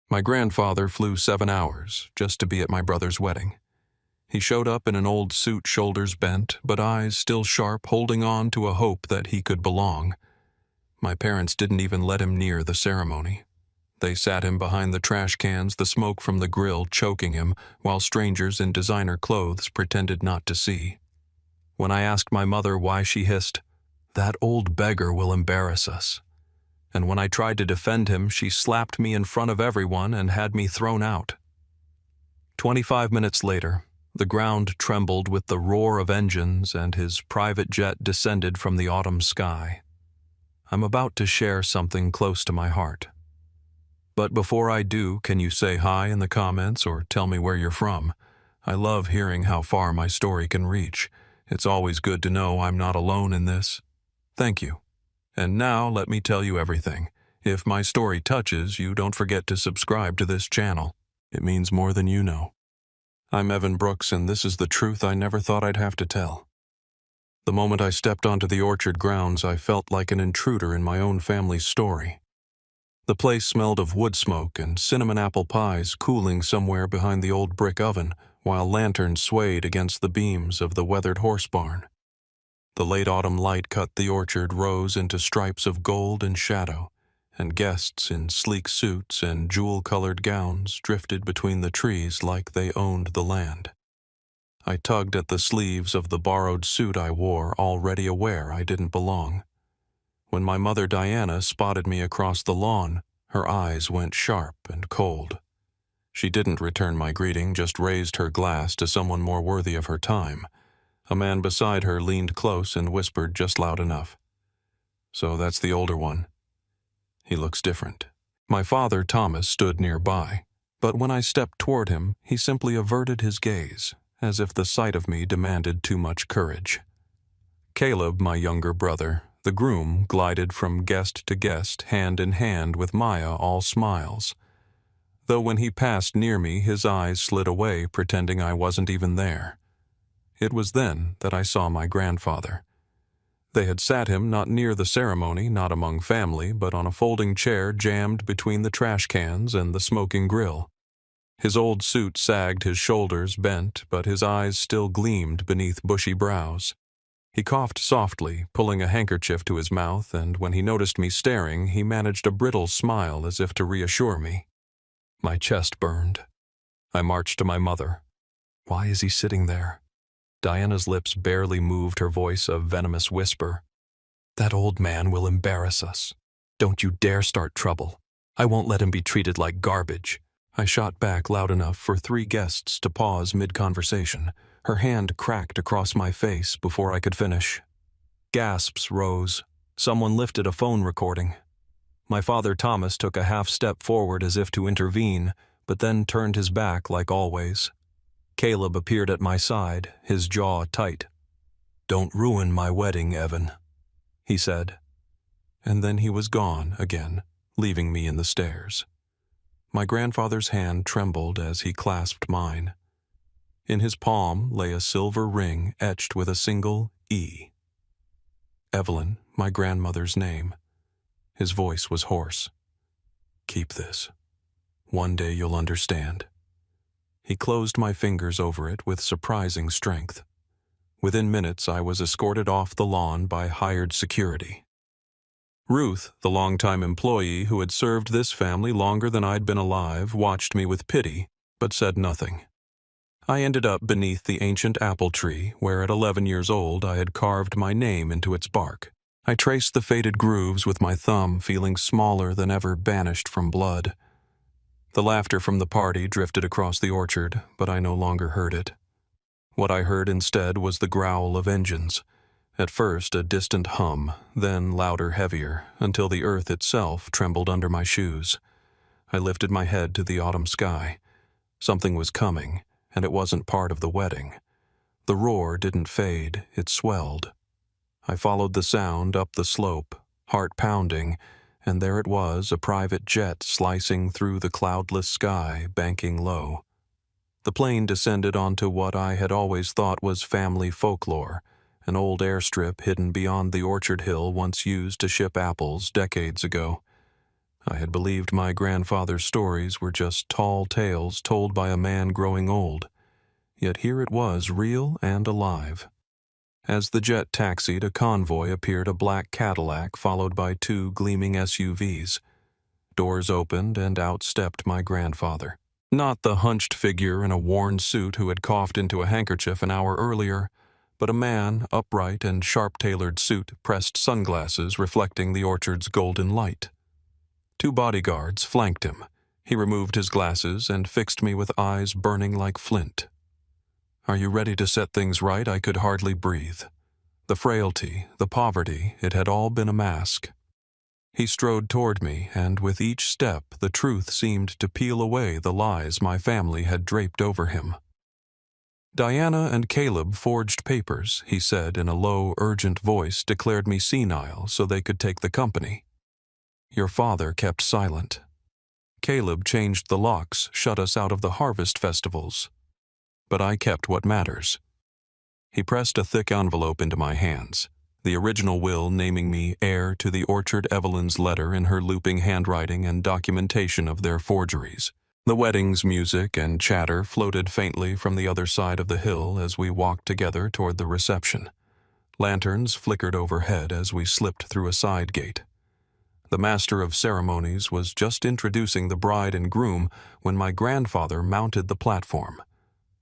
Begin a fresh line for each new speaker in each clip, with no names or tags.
My grandfather flew 7 hours just to be at my brother's wedding. He showed up in an old suit, shoulders bent, but eyes still sharp, holding on to a hope that he could belong. My parents didn't even let him near the ceremony. They sat him behind the trash cans, the smoke from the grill choking him, while strangers in designer clothes pretended not to see. When I asked my mother why, she hissed, "That old beggar will embarrass us." And when I tried to defend him, she slapped me in front of everyone and had me thrown out. 25 minutes later, the ground trembled with the roar of engines and his private jet descended from the autumn sky. I'm about to share something close to my heart. But before I do, can you say hi in the comments or tell me where you're from? I love hearing how far my story can reach. It's always good to know I'm not alone in this. Thank you. And now let me tell you everything. If my story touches you, don't forget to subscribe to this channel. It means more than you know. I'm Evan Brooks, and this is the truth I never thought I'd have to tell. The moment I stepped onto the orchard grounds, I felt like an intruder in my own family's story. The place smelled of wood smoke and cinnamon apple pies cooling somewhere behind the old brick oven, while lanterns swayed against the beams of the weathered horse barn. The late autumn light cut the orchard rows into stripes of gold and shadow, and guests in sleek suits and jewel-colored gowns drifted between the trees like they owned the land. I tugged at the sleeves of the borrowed suit I wore, already aware I didn't belong. When my mother Diana spotted me across the lawn, her eyes went sharp and cold. She didn't return my greeting, just raised her glass to someone more worthy of her time. A man beside her leaned close and whispered just loud enough, "So that's the older one. He looks different." My father, Thomas, stood nearby, but when I stepped toward him, he simply averted his gaze, as if the sight of me demanded too much courage. Caleb, my younger brother, the groom, glided from guest to guest, hand in hand with Maya, all smiles. Though when he passed near me, his eyes slid away, pretending I wasn't even there. It was then that I saw my grandfather. They had sat him not near the ceremony, not among family, but on a folding chair jammed between the trash cans and the smoking grill. His old suit sagged, his shoulders bent, but his eyes still gleamed beneath bushy brows. He coughed softly, pulling a handkerchief to his mouth, and when he noticed me staring, he managed a brittle smile as if to reassure me. My chest burned. I marched to my mother. Why is he sitting there? Diana's lips barely moved, her voice a venomous whisper. "That old man will embarrass us. Don't you dare start trouble. I won't let him be treated like garbage." I shot back loud enough for 3 guests to pause mid-conversation. Her hand cracked across my face before I could finish. Gasps rose. Someone lifted a phone recording. My father, Thomas, took a half step forward as if to intervene, but then turned his back like always. Caleb appeared at my side, his jaw tight. "Don't ruin my wedding, Evan," he said. And then he was gone again, leaving me in the stairs. My grandfather's hand trembled as he clasped mine. In his palm lay a silver ring etched with a single E. Evelyn, my grandmother's name. His voice was hoarse. "Keep this. One day you'll understand." He closed my fingers over it with surprising strength. Within minutes, I was escorted off the lawn by hired security. Ruth, the longtime employee who had served this family longer than I'd been alive, watched me with pity, but said nothing. I ended up beneath the ancient apple tree, where at 11 years old I had carved my name into its bark. I traced the faded grooves with my thumb, feeling smaller than ever, banished from blood. The laughter from the party drifted across the orchard, but I no longer heard it. What I heard instead was the growl of engines. At first a distant hum, then louder, heavier, until the earth itself trembled under my shoes. I lifted my head to the autumn sky. Something was coming, and it wasn't part of the wedding. The roar didn't fade, it swelled. I followed the sound up the slope, heart pounding, and there it was, a private jet slicing through the cloudless sky, banking low. The plane descended onto what I had always thought was family folklore, an old airstrip hidden beyond the orchard hill once used to ship apples decades ago. I had believed my grandfather's stories were just tall tales told by a man growing old, yet here it was, real and alive. As the jet taxied, a convoy appeared, a black Cadillac followed by two gleaming SUVs. Doors opened and out stepped my grandfather. Not the hunched figure in a worn suit who had coughed into a handkerchief an hour earlier, but a man, upright and sharp-tailored suit, pressed sunglasses reflecting the orchard's golden light. Two bodyguards flanked him. He removed his glasses and fixed me with eyes burning like flint. "Are you ready to set things right?" I could hardly breathe. The frailty, the poverty, it had all been a mask. He strode toward me, and with each step the truth seemed to peel away the lies my family had draped over him. "Diana and Caleb forged papers," he said in a low, urgent voice, "declared me senile so they could take the company. Your father kept silent. Caleb changed the locks, shut us out of the harvest festivals. But I kept what matters." He pressed a thick envelope into my hands, the original will naming me heir to the Orchard Evelyn's letter in her looping handwriting and documentation of their forgeries. The wedding's music and chatter floated faintly from the other side of the hill as we walked together toward the reception. Lanterns flickered overhead as we slipped through a side gate. The master of ceremonies was just introducing the bride and groom when my grandfather mounted the platform.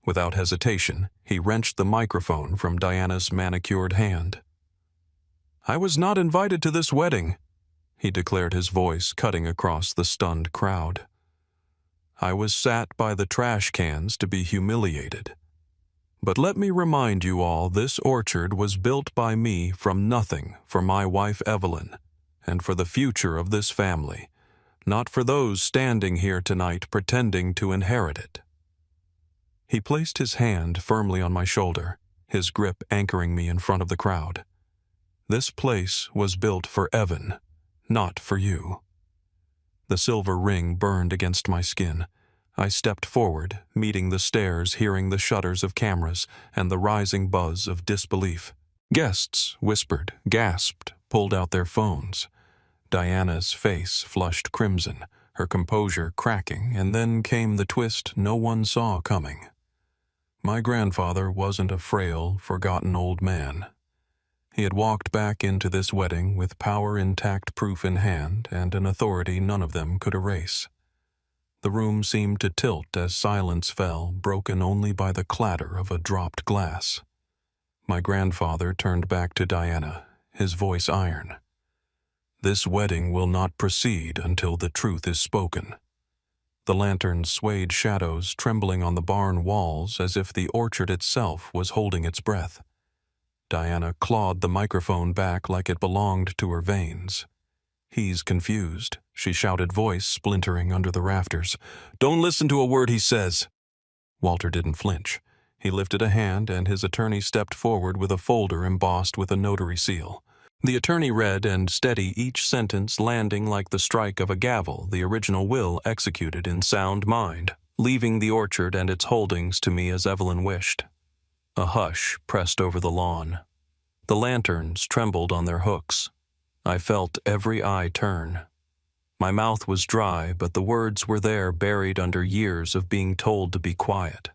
Without hesitation, he wrenched the microphone from Diana's manicured hand. "I was not invited to this wedding," he declared, his voice cutting across the stunned crowd. "I was sat by the trash cans to be humiliated. But let me remind you all, this orchard was built by me from nothing for my wife Evelyn, and for the future of this family, not for those standing here tonight pretending to inherit it." He placed his hand firmly on my shoulder, his grip anchoring me in front of the crowd. "This place was built for Evan, not for you." The silver ring burned against my skin. I stepped forward, meeting the stares, hearing the shudders of cameras and the rising buzz of disbelief. Guests whispered, gasped, pulled out their phones. Diana's face flushed crimson, her composure cracking, and then came the twist no one saw coming. My grandfather wasn't a frail, forgotten old man. He had walked back into this wedding with power intact, proof in hand, and an authority none of them could erase. The room seemed to tilt as silence fell, broken only by the clatter of a dropped glass. My grandfather turned back to Diana, his voice iron. "This wedding will not proceed until the truth is spoken." The lanterns swayed shadows, trembling on the barn walls as if the orchard itself was holding its breath. Diana clawed the microphone back like it belonged to her veins. "He's confused," she shouted, voice splintering under the rafters. "Don't listen to a word he says." Walter didn't flinch. He lifted a hand, and his attorney stepped forward with a folder embossed with a notary seal. The attorney read and steadied each sentence, landing like the strike of a gavel, the original will executed in sound mind, leaving the orchard and its holdings to me as Evelyn wished. A hush pressed over the lawn. The lanterns trembled on their hooks. I felt every eye turn. My mouth was dry, but the words were there, buried under years of being told to be quiet.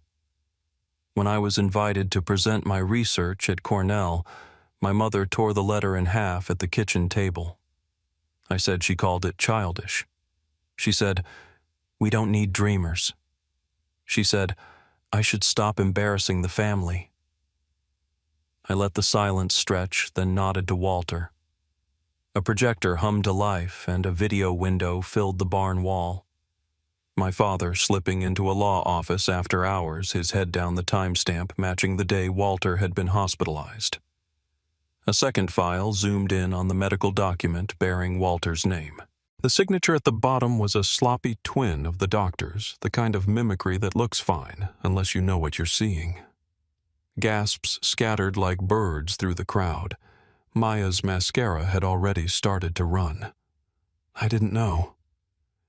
When I was invited to present my research at Cornell, my mother tore the letter in half at the kitchen table. I said she called it childish. She said, "We don't need dreamers." She said, "I should stop embarrassing the family." I let the silence stretch, then nodded to Walter. A projector hummed to life, and a video window filled the barn wall. My father slipping into a law office after hours, his head down, the timestamp matching the day Walter had been hospitalized. A second file zoomed in on the medical document bearing Walter's name. The signature at the bottom was a sloppy twin of the doctor's, the kind of mimicry that looks fine unless you know what you're seeing. Gasps scattered like birds through the crowd. Maya's mascara had already started to run. "I didn't know."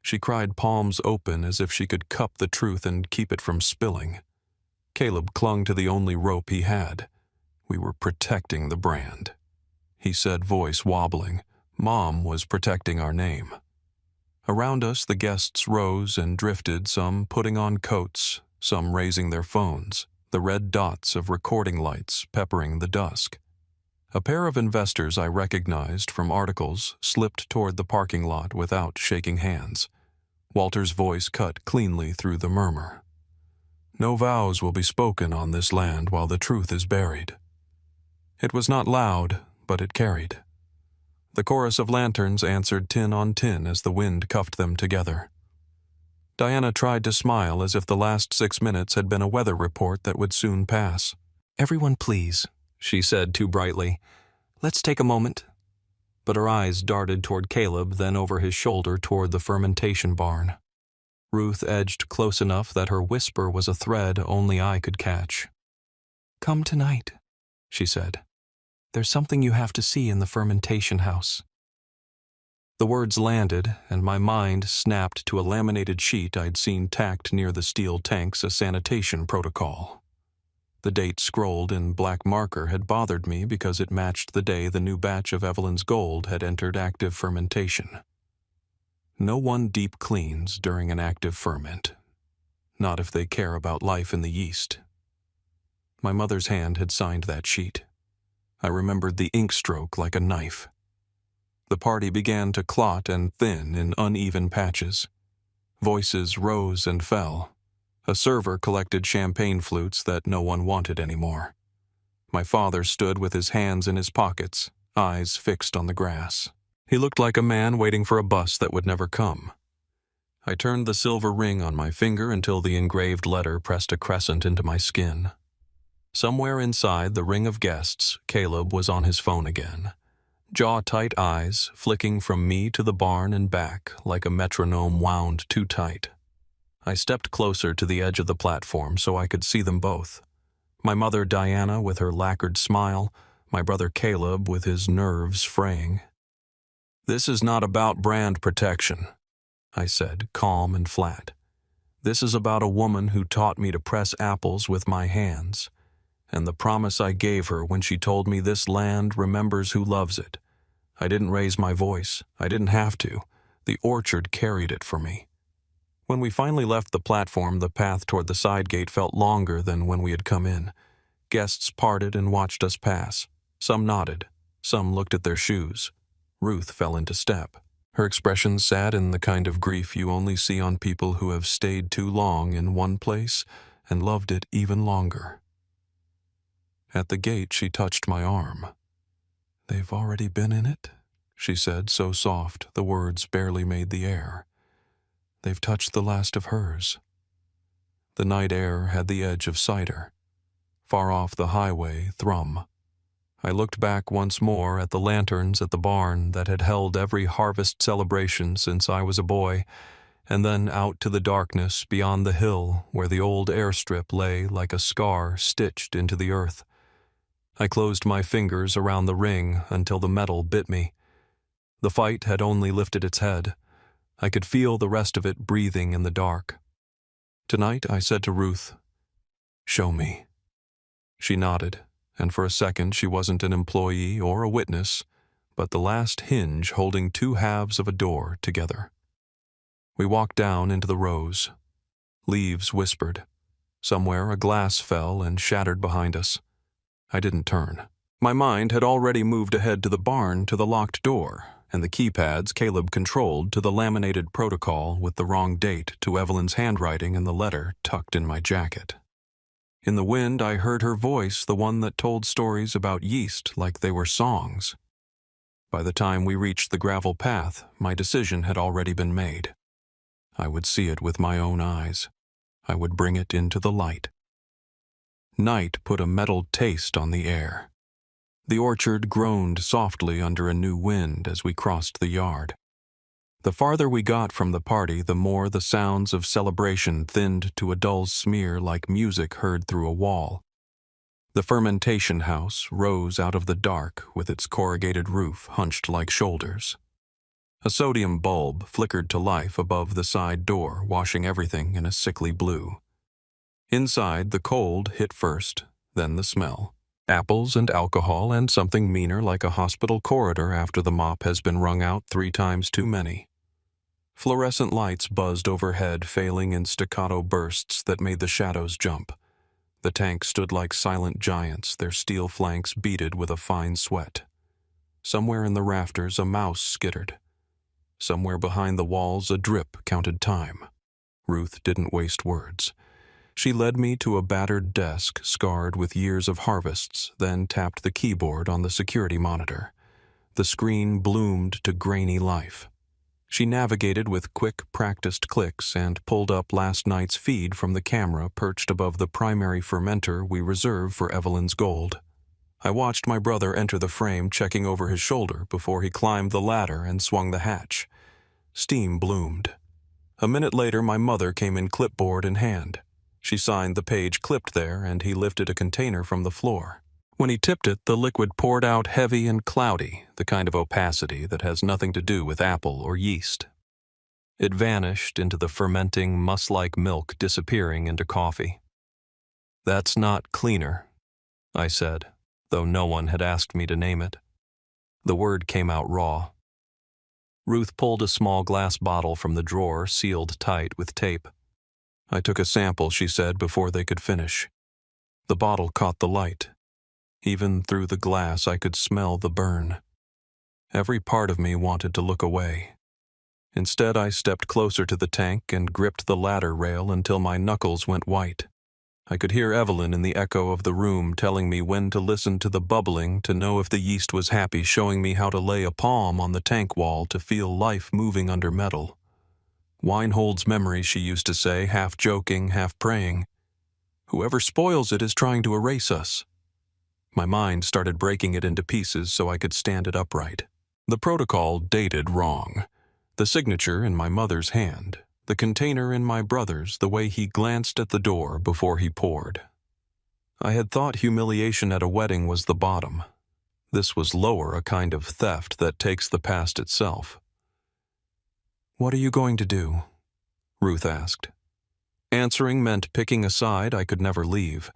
She cried, palms open as if she could cup the truth and keep it from spilling. Caleb clung to the only rope he had. "We were protecting the brand," he said, voice wobbling. "Mom was protecting our name." Around us, the guests rose and drifted, some putting on coats, some raising their phones, the red dots of recording lights peppering the dusk. A pair of investors I recognized from articles slipped toward the parking lot without shaking hands. Walter's voice cut cleanly through the murmur. "No vows will be spoken on this land while the truth is buried." It was not loud, but it carried. The chorus of lanterns answered tin on tin as the wind cuffed them together. Diana tried to smile as if the last 6 minutes had been a weather report that would soon pass. "Everyone please," she said too brightly. "Let's take a moment." But her eyes darted toward Caleb, then over his shoulder toward the fermentation barn. Ruth edged close enough that her whisper was a thread only I could catch. "Come tonight," she said. "There's something you have to see in the fermentation house." The words landed, and my mind snapped to a laminated sheet I'd seen tacked near the steel tanks, a sanitation protocol. The date scrolled in black marker had bothered me because it matched the day the new batch of Evelyn's Gold had entered active fermentation. No one deep cleans during an active ferment. Not if they care about life in the yeast. My mother's hand had signed that sheet. I remembered the ink stroke like a knife. The party began to clot and thin in uneven patches. Voices rose and fell. A server collected champagne flutes that no one wanted anymore. My father stood with his hands in his pockets, eyes fixed on the grass. He looked like a man waiting for a bus that would never come. I turned the silver ring on my finger until the engraved letter pressed a crescent into my skin. Somewhere inside the ring of guests, Caleb was on his phone again. Jaw-tight eyes flicking from me to the barn and back like a metronome wound too tight. I stepped closer to the edge of the platform so I could see them both. My mother Diana with her lacquered smile, my brother Caleb with his nerves fraying. "This is not about brand protection," I said, calm and flat. "This is about a woman who taught me to press apples with my hands, and the promise I gave her when she told me this land remembers who loves it. I didn't raise my voice. I didn't have to. The orchard carried it for me." When we finally left the platform, the path toward the side gate felt longer than when we had come in. Guests parted and watched us pass. Some nodded. Some looked at their shoes. Ruth fell into step. Her expression sat in the kind of grief you only see on people who have stayed too long in one place and loved it even longer. At the gate, she touched my arm. "They've already been in it?" she said, so soft the words barely made the air. "They've touched the last of hers." The night air had the edge of cider. Far off the highway, thrum. I looked back once more at the lanterns at the barn that had held every harvest celebration since I was a boy, and then out to the darkness beyond the hill where the old airstrip lay like a scar stitched into the earth. I closed my fingers around the ring until the metal bit me. The fight had only lifted its head. I could feel the rest of it breathing in the dark. Tonight, I said to Ruth, "Show me." She nodded, and for a second she wasn't an employee or a witness, but the last hinge holding two halves of a door together. We walked down into the rows. Leaves whispered. Somewhere a glass fell and shattered behind us. I didn't turn. My mind had already moved ahead to the barn to the locked door, and the keypads Caleb controlled to the laminated protocol with the wrong date to Evelyn's handwriting and the letter tucked in my jacket. In the wind, I heard her voice, the one that told stories about yeast like they were songs. By the time we reached the gravel path, my decision had already been made. I would see it with my own eyes. I would bring it into the light. Night put a metal taste on the air. The orchard groaned softly under a new wind as we crossed the yard. The farther we got from the party, the more the sounds of celebration thinned to a dull smear like music heard through a wall. The fermentation house rose out of the dark with its corrugated roof hunched like shoulders. A sodium bulb flickered to life above the side door, washing everything in a sickly blue. Inside, the cold hit first, then the smell. Apples and alcohol and something meaner like a hospital corridor after the mop has been wrung out 3 times too many. Fluorescent lights buzzed overhead, failing in staccato bursts that made the shadows jump. The tank stood like silent giants, their steel flanks beaded with a fine sweat. Somewhere in the rafters a mouse skittered. Somewhere behind the walls a drip counted time. Ruth didn't waste words. She led me to a battered desk scarred with years of harvests, then tapped the keyboard on the security monitor. The screen bloomed to grainy life. She navigated with quick, practiced clicks and pulled up last night's feed from the camera perched above the primary fermenter we reserve for Evelyn's gold. I watched my brother enter the frame, checking over his shoulder before he climbed the ladder and swung the hatch. Steam bloomed. A minute later, my mother came in, clipboard in hand. She signed the page clipped there, and he lifted a container from the floor. When he tipped it, the liquid poured out heavy and cloudy, the kind of opacity that has nothing to do with apple or yeast. It vanished into the fermenting, musk-like milk disappearing into coffee. "That's not cleaner," I said, though no one had asked me to name it. The word came out raw. Ruth pulled a small glass bottle from the drawer, sealed tight with tape. I took a sample, she said, before they could finish. The bottle caught the light. Even through the glass, I could smell the burn. Every part of me wanted to look away. Instead, I stepped closer to the tank and gripped the ladder rail until my knuckles went white. I could hear Evelyn in the echo of the room telling me when to listen to the bubbling to know if the yeast was happy, showing me how to lay a palm on the tank wall to feel life moving under metal. "Wine holds memory," she used to say, half joking, half praying. "Whoever spoils it is trying to erase us." My mind started breaking it into pieces so I could stand it upright. The protocol dated wrong. The signature in my mother's hand, the container in my brother's, the way he glanced at the door before he poured. I had thought humiliation at a wedding was the bottom. This was lower, a kind of theft that takes the past itself. "What are you going to do?" Ruth asked. Answering meant picking a side I could never leave.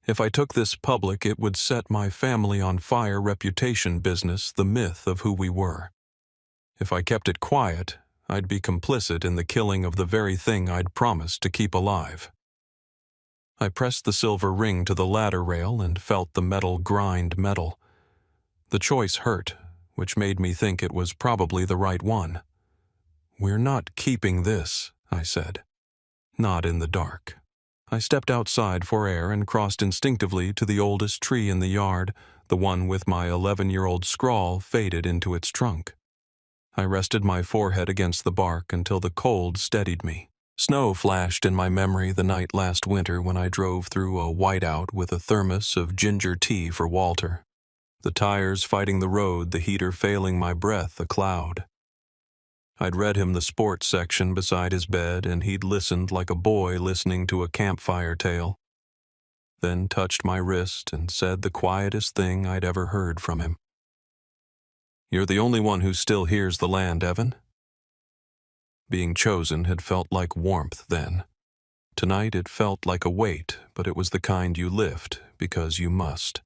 If I took this public, it would set my family on fire, reputation business, the myth of who we were. If I kept it quiet, I'd be complicit in the killing of the very thing I'd promised to keep alive. I pressed the silver ring to the ladder rail and felt the metal grind metal. The choice hurt, which made me think it was probably the right one. "We're not keeping this," I said. Not in the dark. I stepped outside for air and crossed instinctively to the oldest tree in the yard, the one with my 11-year-old scrawl faded into its trunk. I rested my forehead against the bark until the cold steadied me. Snow flashed in my memory the night last winter when I drove through a whiteout with a thermos of ginger tea for Walter. The tires fighting the road, the heater failing my breath, a cloud. I'd read him the sports section beside his bed, and he'd listened like a boy listening to a campfire tale. Then touched my wrist and said the quietest thing I'd ever heard from him. "You're the only one who still hears the land, Evan." Being chosen had felt like warmth then. Tonight it felt like a weight, but it was the kind you lift because you must.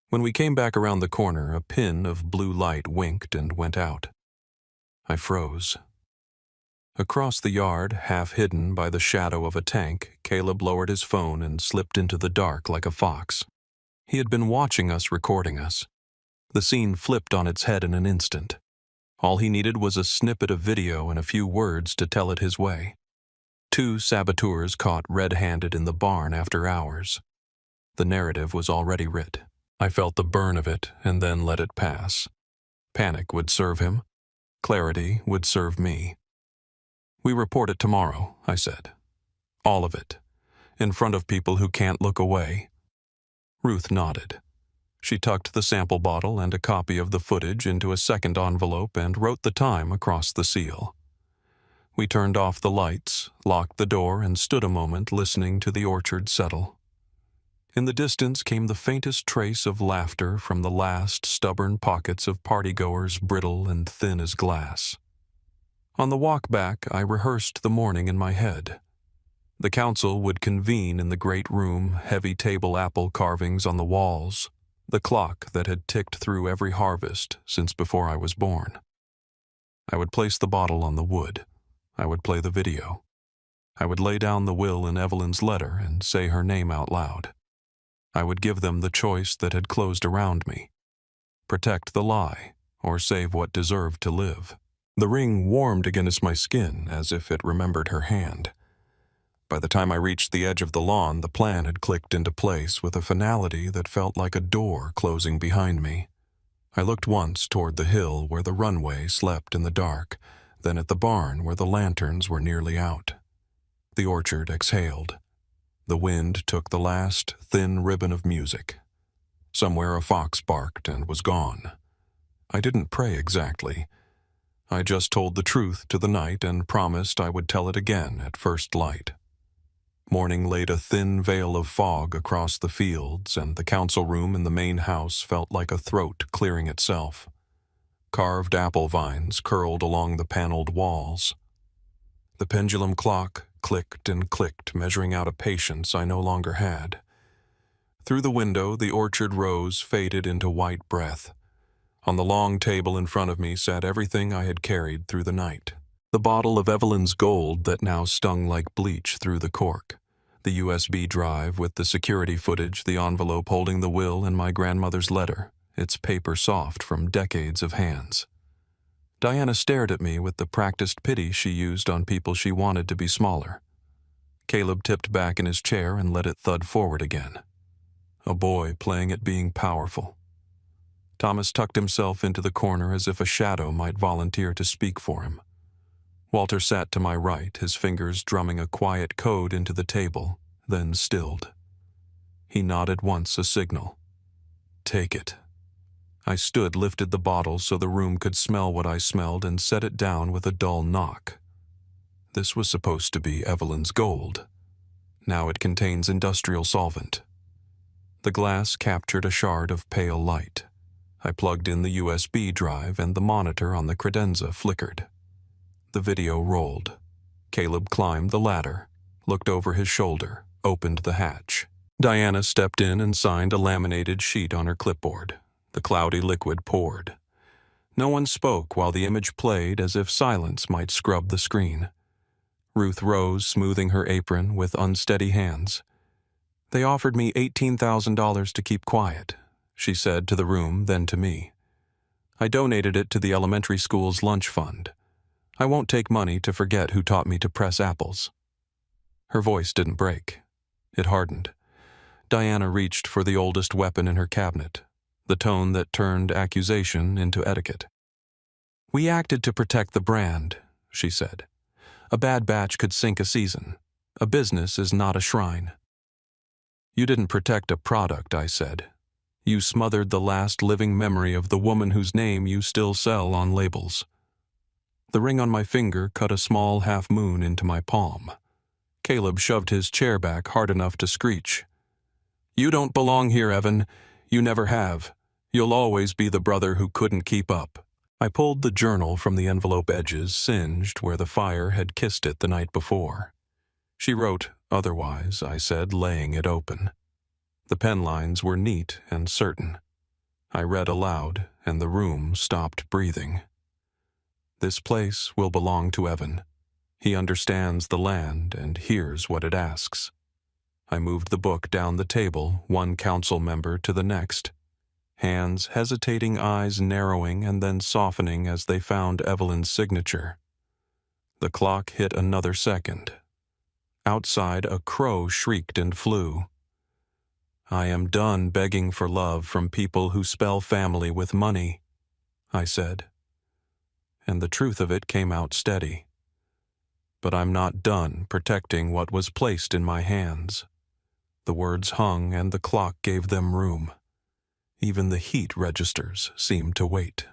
When we came back around the corner, a pin of blue light winked and went out. I froze. Across the yard, half hidden by the shadow of a tank, Caleb lowered his phone and slipped into the dark like a fox. He had been watching us, recording us. The scene flipped on its head in an instant. All he needed was a snippet of video and a few words to tell it his way. 2 saboteurs caught red-handed in the barn after hours. The narrative was already writ. I felt the burn of it and then let it pass. Panic would serve him. Clarity would serve me. "We report it tomorrow," I said. "All of it. In front of people who can't look away." Ruth nodded. She tucked the sample bottle and a copy of the footage into a second envelope and wrote the time across the seal. We turned off the lights, locked the door, and stood a moment listening to the orchard settle. In the distance came the faintest trace of laughter from the last stubborn pockets of partygoers, brittle and thin as glass. On the walk back, I rehearsed the morning in my head. The council would convene in the great room, heavy table apple carvings on the walls, the clock that had ticked through every harvest since before I was born. I would place the bottle on the wood. I would play the video. I would lay down the will in Evelyn's letter and say her name out loud. I would give them the choice that had closed around me. Protect the lie, or save what deserved to live. The ring warmed against my skin as if it remembered her hand. By the time I reached the edge of the lawn, the plan had clicked into place with a finality that felt like a door closing behind me. I looked once toward the hill where the runway slept in the dark, then at the barn where the lanterns were nearly out. The orchard exhaled. The wind took the last thin ribbon of music. Somewhere a fox barked and was gone. I didn't pray exactly. I just told the truth to the night and promised I would tell it again at first light. Morning laid a thin veil of fog across the fields, and the council room in the main house felt like a throat clearing itself. Carved apple vines curled along the paneled walls. The pendulum clock clicked and clicked, measuring out a patience I no longer had. Through the window, the orchard rose faded into white breath. On the long table in front of me sat everything I had carried through the night. The bottle of Evelyn's gold that now stung like bleach through the cork, the USB drive with the security footage, the envelope holding the will and my grandmother's letter, its paper soft from decades of hands. Diana stared at me with the practiced pity she used on people she wanted to be smaller. Caleb tipped back in his chair and let it thud forward again. A boy playing at being powerful. Thomas tucked himself into the corner as if a shadow might volunteer to speak for him. Walter sat to my right, his fingers drumming a quiet code into the table, then stilled. He nodded once, a signal. Take it. I stood, lifted the bottle so the room could smell what I smelled, and set it down with a dull knock. This was supposed to be Evelyn's gold. Now it contains industrial solvent. The glass captured a shard of pale light. I plugged in the USB drive and the monitor on the credenza flickered. The video rolled. Caleb climbed the ladder, looked over his shoulder, opened the hatch. Diana stepped in and signed a laminated sheet on her clipboard. The cloudy liquid poured. No one spoke while the image played, as if silence might scrub the screen. Ruth rose, smoothing her apron with unsteady hands. They offered me $18,000 to keep quiet, she said to the room, then to me. I donated it to the elementary school's lunch fund. I won't take money to forget who taught me to press apples. Her voice didn't break. It hardened. Diana reached for the oldest weapon in her cabinet, the tone that turned accusation into etiquette. We acted to protect the brand, she said. A bad batch could sink a season. A business is not a shrine. You didn't protect a product, I said. You smothered the last living memory of the woman whose name you still sell on labels. The ring on my finger cut a small half-moon into my palm. Caleb shoved his chair back hard enough to screech. You don't belong here, Evan. You never have. You'll always be the brother who couldn't keep up. I pulled the journal from the envelope edges, singed where the fire had kissed it the night before. She wrote, otherwise, I said, laying it open. The pen lines were neat and certain. I read aloud, and the room stopped breathing. This place will belong to Evan. He understands the land and hears what it asks. I moved the book down the table, one council member to the next. Hands hesitating, eyes narrowing and then softening as they found Evelyn's signature. The clock hit another second. Outside, a crow shrieked and flew. I am done begging for love from people who spell family with money, I said. And the truth of it came out steady. But I'm not done protecting what was placed in my hands. The words hung and the clock gave them room. Even the heat registers seemed to wait.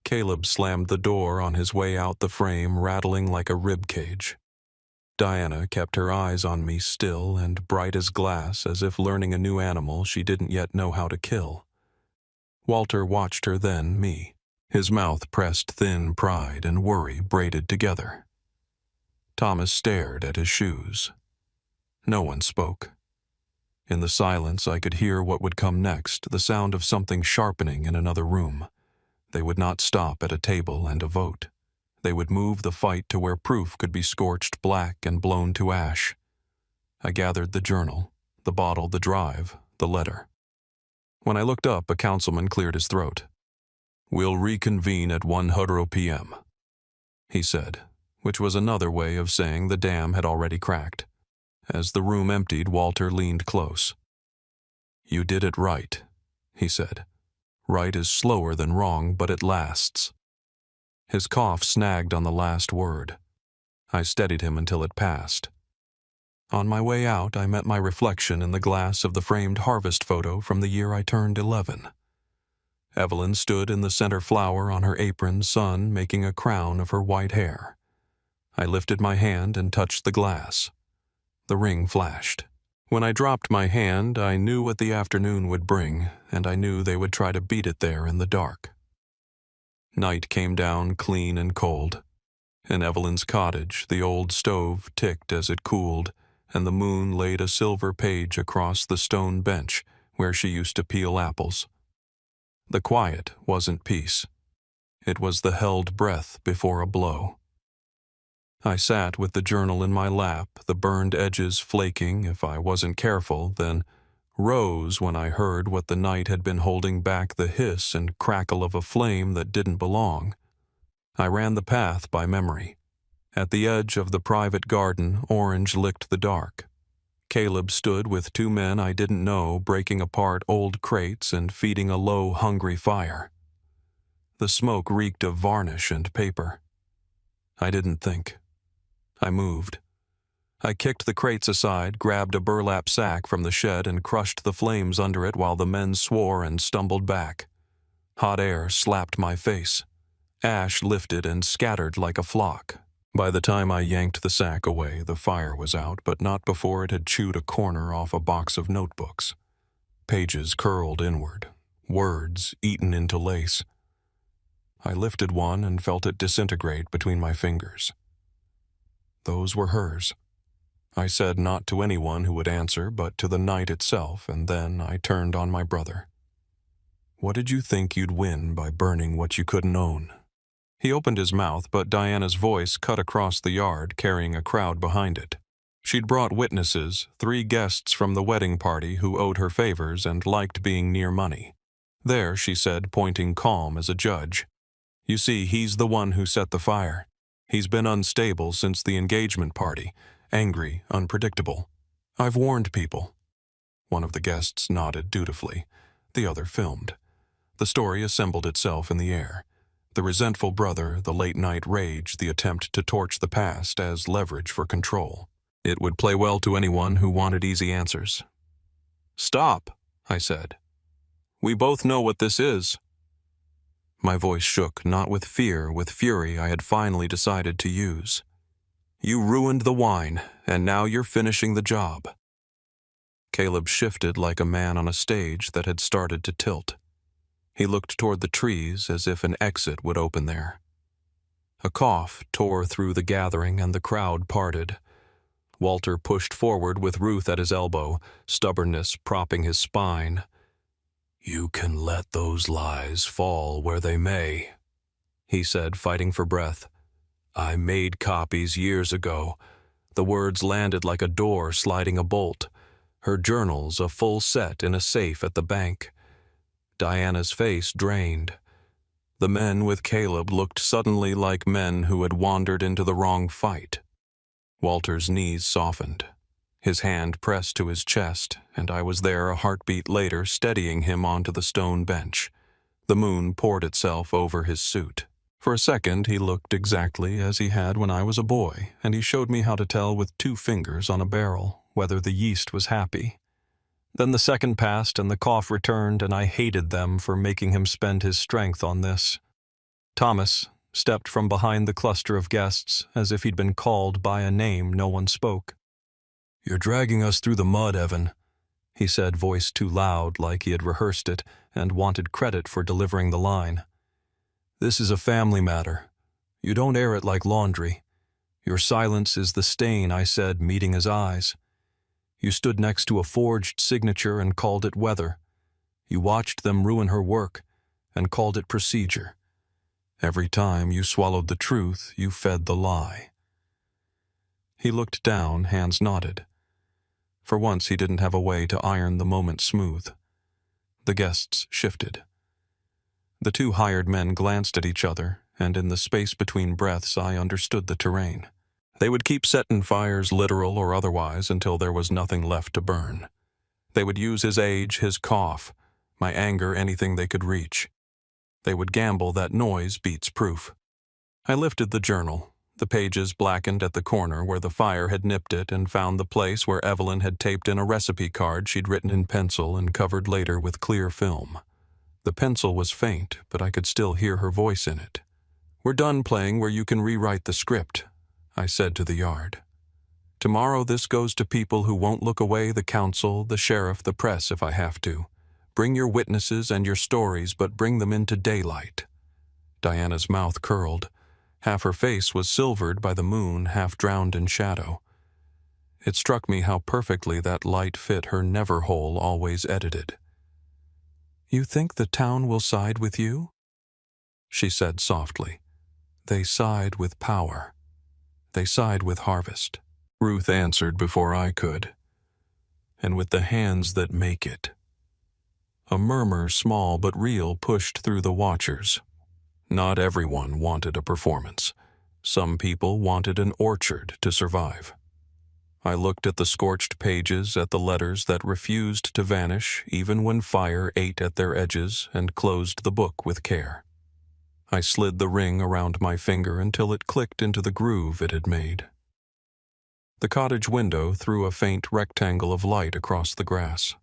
Caleb slammed the door on his way out, the frame rattling like a rib cage. Diana kept her eyes on me, still and bright as glass, as if learning a new animal she didn't yet know how to kill. Walter watched her, then me, his mouth pressed thin, pride and worry braided together. Thomas stared at his shoes. No one spoke. In the silence, I could hear what would come next, the sound of something sharpening in another room. They would not stop at a table and a vote. They would move the fight to where proof could be scorched black and blown to ash. I gathered the journal, the bottle, the drive, the letter. When I looked up, a councilman cleared his throat. "We'll reconvene at 1:00 p.m., he said, which was another way of saying the dam had already cracked. As the room emptied, Walter leaned close. "You did it right," he said. "Right is slower than wrong, but it lasts." His cough snagged on the last word. I steadied him until it passed. On my way out, I met my reflection in the glass of the framed harvest photo from the year I turned 11. Evelyn stood in the center flower on her apron, sun making a crown of her white hair. I lifted my hand and touched the glass. The ring flashed. When I dropped my hand, I knew what the afternoon would bring, and I knew they would try to beat it there in the dark. Night came down clean and cold. In Evelyn's cottage, the old stove ticked as it cooled, and the moon laid a silver page across the stone bench where she used to peel apples. The quiet wasn't peace. It was the held breath before a blow. I sat with the journal in my lap, the burned edges flaking if I wasn't careful, then rose when I heard what the night had been holding back, the hiss and crackle of a flame that didn't belong. I ran the path by memory. At the edge of the private garden, orange licked the dark. Caleb stood with two men I didn't know, breaking apart old crates and feeding a low, hungry fire. The smoke reeked of varnish and paper. I didn't think. I moved. I kicked the crates aside, grabbed a burlap sack from the shed and crushed the flames under it while the men swore and stumbled back. Hot air slapped my face. Ash lifted and scattered like a flock. By the time I yanked the sack away, the fire was out, but not before it had chewed a corner off a box of notebooks. Pages curled inward, words eaten into lace. I lifted one and felt it disintegrate between my fingers. Those were hers. I said not to anyone who would answer, but to the night itself, and then I turned on my brother. "What did you think you'd win by burning what you couldn't own?" He opened his mouth, but Diana's voice cut across the yard, carrying a crowd behind it. She'd brought witnesses, 3 guests from the wedding party who owed her favors and liked being near money. "There," she said, pointing calm as a judge. "You see, he's the one who set the fire. He's been unstable since the engagement party, angry, unpredictable. I've warned people." One of the guests nodded dutifully. The other filmed. The story assembled itself in the air. The resentful brother, the late-night rage, the attempt to torch the past as leverage for control. It would play well to anyone who wanted easy answers. "Stop," I said. "We both know what this is." My voice shook, not with fear, with fury I had finally decided to use. "You ruined the wine, and now you're finishing the job." Caleb shifted like a man on a stage that had started to tilt. He looked toward the trees as if an exit would open there. A cough tore through the gathering and the crowd parted. Walter pushed forward with Ruth at his elbow, stubbornness propping his spine. "You can let those lies fall where they may," he said, fighting for breath. "I made copies years ago." The words landed like a door sliding a bolt. Her journals, a full set in a safe at the bank. Diana's face drained. The men with Caleb looked suddenly like men who had wandered into the wrong fight. Walter's knees softened. His hand pressed to his chest, and I was there a heartbeat later, steadying him onto the stone bench. The moon poured itself over his suit. For a second, he looked exactly as he had when I was a boy, and he showed me how to tell with 2 fingers on a barrel whether the yeast was happy. Then the second passed and the cough returned, and I hated them for making him spend his strength on this. Thomas stepped from behind the cluster of guests as if he'd been called by a name no one spoke. "You're dragging us through the mud, Evan," he said, voice too loud, like he had rehearsed it and wanted credit for delivering the line. "This is a family matter. You don't air it like laundry. Your silence is the stain," I said, meeting his eyes. "You stood next to a forged signature and called it weather. You watched them ruin her work and called it procedure. Every time you swallowed the truth, you fed the lie. He looked down, hands knotted. For once he didn't have a way to iron the moment smooth. The guests shifted. The two hired men glanced at each other, and in the space between breaths I understood the terrain. They would keep setting fires, literal or otherwise, until there was nothing left to burn. They would use his age, his cough, my anger, anything they could reach. They would gamble that noise beats proof. I lifted the journal. The pages blackened at the corner where the fire had nipped it, and found the place where Evelyn had taped in a recipe card she'd written in pencil and covered later with clear film. The pencil was faint, but I could still hear her voice in it. "We're done playing where you can rewrite the script," I said to the yard. "Tomorrow this goes to people who won't look away, the council, the sheriff, the press if I have to. Bring your witnesses and your stories, but bring them into daylight." Diana's mouth curled. Half her face was silvered by the moon, half drowned in shadow. It struck me how perfectly that light fit her never-hole always edited. "You think the town will side with you?" she said softly. "They side with power. They side with harvest." Ruth answered before I could. "And with the hands that make it." A murmur, small but real, pushed through the watchers. Not everyone wanted a performance. Some people wanted an orchard to survive. I looked at the scorched pages, at the letters that refused to vanish even when fire ate at their edges, and closed the book with care. I slid the ring around my finger until it clicked into the groove it had made. The cottage window threw a faint rectangle of light across the grass.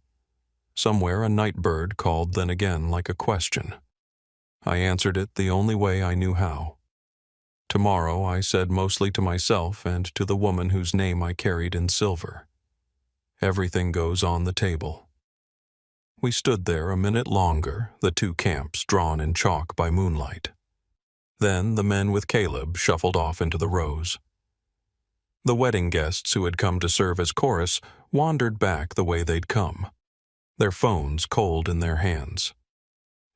Somewhere a night bird called then again like a question. I answered it the only way I knew how. Tomorrow, I said mostly to myself and to the woman whose name I carried in silver. Everything goes on the table. We stood there a minute longer, the two camps drawn in chalk by moonlight. Then the men with Caleb shuffled off into the rows. The wedding guests who had come to serve as chorus wandered back the way they'd come, their phones cold in their hands.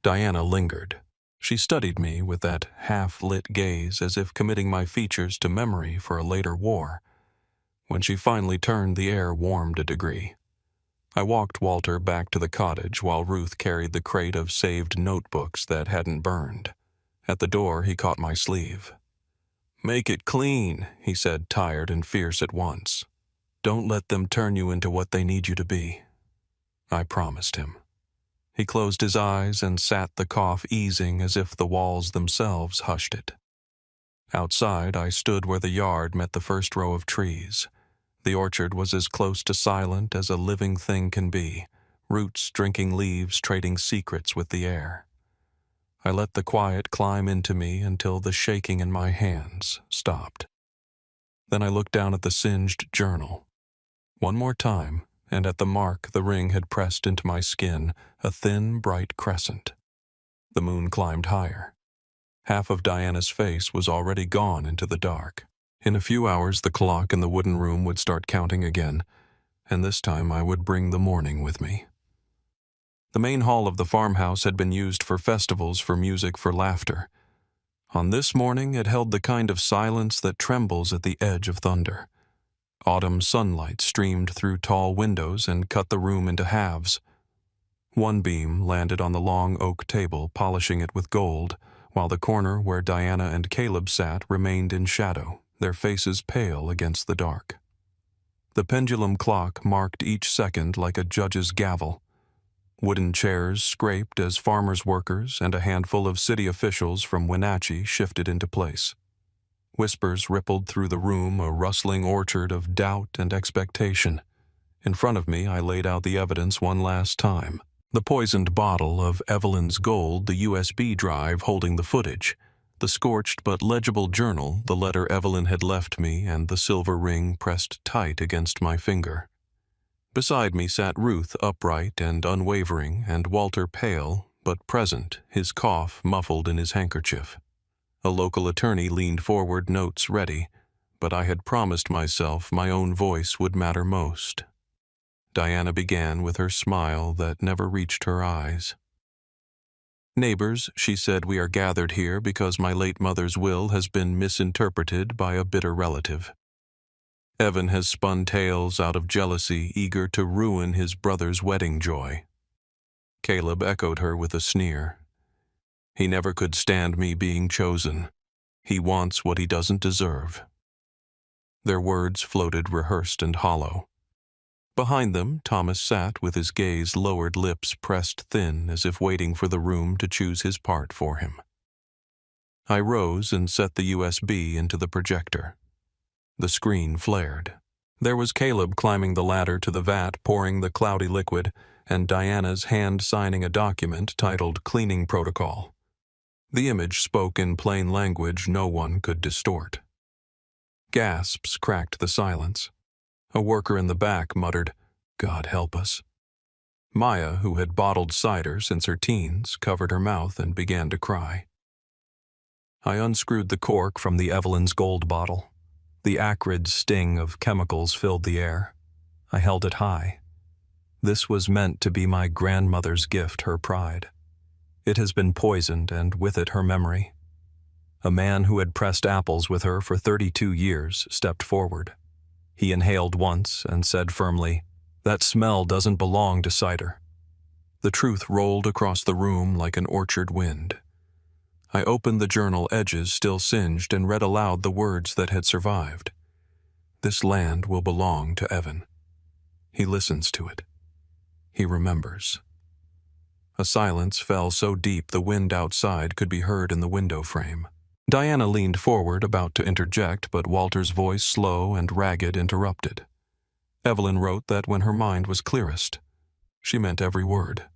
Diana lingered. She studied me with that half-lit gaze as if committing my features to memory for a later war. When she finally turned, the air warmed a degree. I walked Walter back to the cottage while Ruth carried the crate of saved notebooks that hadn't burned. At the door, he caught my sleeve. "Make it clean," he said, tired and fierce at once. "Don't let them turn you into what they need you to be." I promised him. He closed his eyes and sat, the cough easing as if the walls themselves hushed it. Outside, I stood where the yard met the first row of trees. The orchard was as close to silent as a living thing can be, roots drinking leaves, trading secrets with the air. I let the quiet climb into me until the shaking in my hands stopped. Then I looked down at the singed journal. One more time, and at the mark the ring had pressed into my skin, a thin, bright crescent. The moon climbed higher. Half of Diana's face was already gone into the dark. In a few hours the clock in the wooden room would start counting again, and this time I would bring the morning with me. The main hall of the farmhouse had been used for festivals, for music, for laughter. On this morning it held the kind of silence that trembles at the edge of thunder. Autumn sunlight streamed through tall windows and cut the room into halves. One beam landed on the long oak table, polishing it with gold, while the corner where Diana and Caleb sat remained in shadow, their faces pale against the dark. The pendulum clock marked each second like a judge's gavel. Wooden chairs scraped as farmers' workers and a handful of city officials from Wenatchee shifted into place. Whispers rippled through the room, a rustling orchard of doubt and expectation. In front of me, I laid out the evidence one last time. The poisoned bottle of Evelyn's gold, the USB drive holding the footage, the scorched but legible journal, the letter Evelyn had left me, and the silver ring pressed tight against my finger. Beside me sat Ruth, upright and unwavering, and Walter pale, but present, his cough muffled in his handkerchief. A local attorney leaned forward, notes ready, but I had promised myself my own voice would matter most. Diana began with her smile that never reached her eyes. Neighbors, she said, we are gathered here because my late mother's will has been misinterpreted by a bitter relative. Evan has spun tales out of jealousy, eager to ruin his brother's wedding joy. Caleb echoed her with a sneer. He never could stand me being chosen. He wants what he doesn't deserve. Their words floated rehearsed and hollow. Behind them, Thomas sat with his gaze lowered, lips pressed thin as if waiting for the room to choose his part for him. I rose and set the USB into the projector. The screen flared. There was Caleb climbing the ladder to the vat, pouring the cloudy liquid, and Diana's hand signing a document titled Cleaning Protocol. The image spoke in plain language no one could distort. Gasps cracked the silence. A worker in the back muttered, "God help us." Maya, who had bottled cider since her teens, covered her mouth and began to cry. I unscrewed the cork from the Evelyn's gold bottle. The acrid sting of chemicals filled the air. I held it high. This was meant to be my grandmother's gift, her pride. It has been poisoned, and with it her memory. A man who had pressed apples with her for 32 years stepped forward. He inhaled once and said firmly, "That smell doesn't belong to cider." The truth rolled across the room like an orchard wind. I opened the journal edges still singed and read aloud the words that had survived. This land will belong to Evan. He listens to it. He remembers. A silence fell so deep the wind outside could be heard in the window frame. Diana leaned forward, about to interject, but Walter's voice, slow and ragged, interrupted. Evelyn wrote that when her mind was clearest. She meant every word.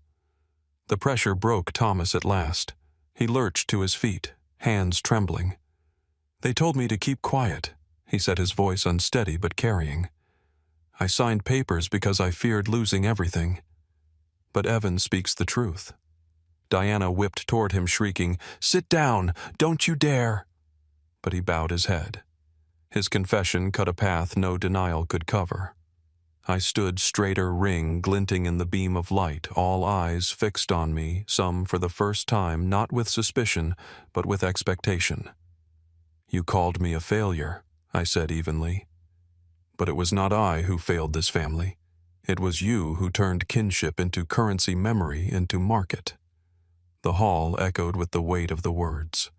The pressure broke Thomas at last. He lurched to his feet, hands trembling. "They told me to keep quiet," he said, his voice unsteady but carrying. "I signed papers because I feared losing everything. But Evan speaks the truth." Diana whipped toward him, shrieking, "Sit down! Don't you dare!" But he bowed his head. His confession cut a path no denial could cover. I stood straighter, ring glinting in the beam of light, all eyes fixed on me, some for the first time not with suspicion, but with expectation. "You called me a failure," I said evenly. "But it was not I who failed this family. It was you who turned kinship into currency, memory into market." The hall echoed with the weight of the words.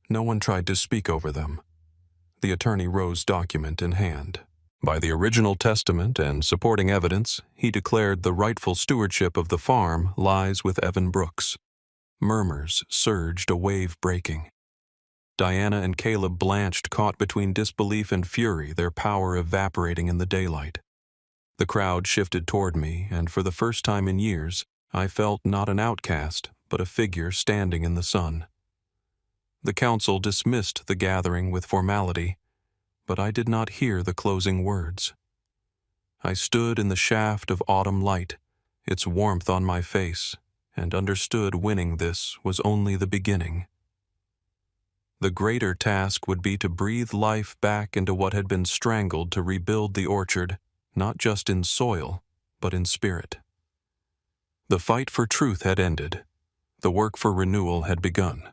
No one tried to speak over them. The attorney rose, document in hand. By the original testament and supporting evidence, he declared the rightful stewardship of the farm lies with Evan Brooks. Murmurs surged, a wave breaking. Diana and Caleb blanched, caught between disbelief and fury, their power evaporating in the daylight. The crowd shifted toward me, and for the first time in years, I felt not an outcast, but a figure standing in the sun. The council dismissed the gathering with formality, but I did not hear the closing words. I stood in the shaft of autumn light, its warmth on my face, and understood winning this was only the beginning. The greater task would be to breathe life back into what had been strangled, to rebuild the orchard, not just in soil, but in spirit. The fight for truth had ended. The work for renewal had begun.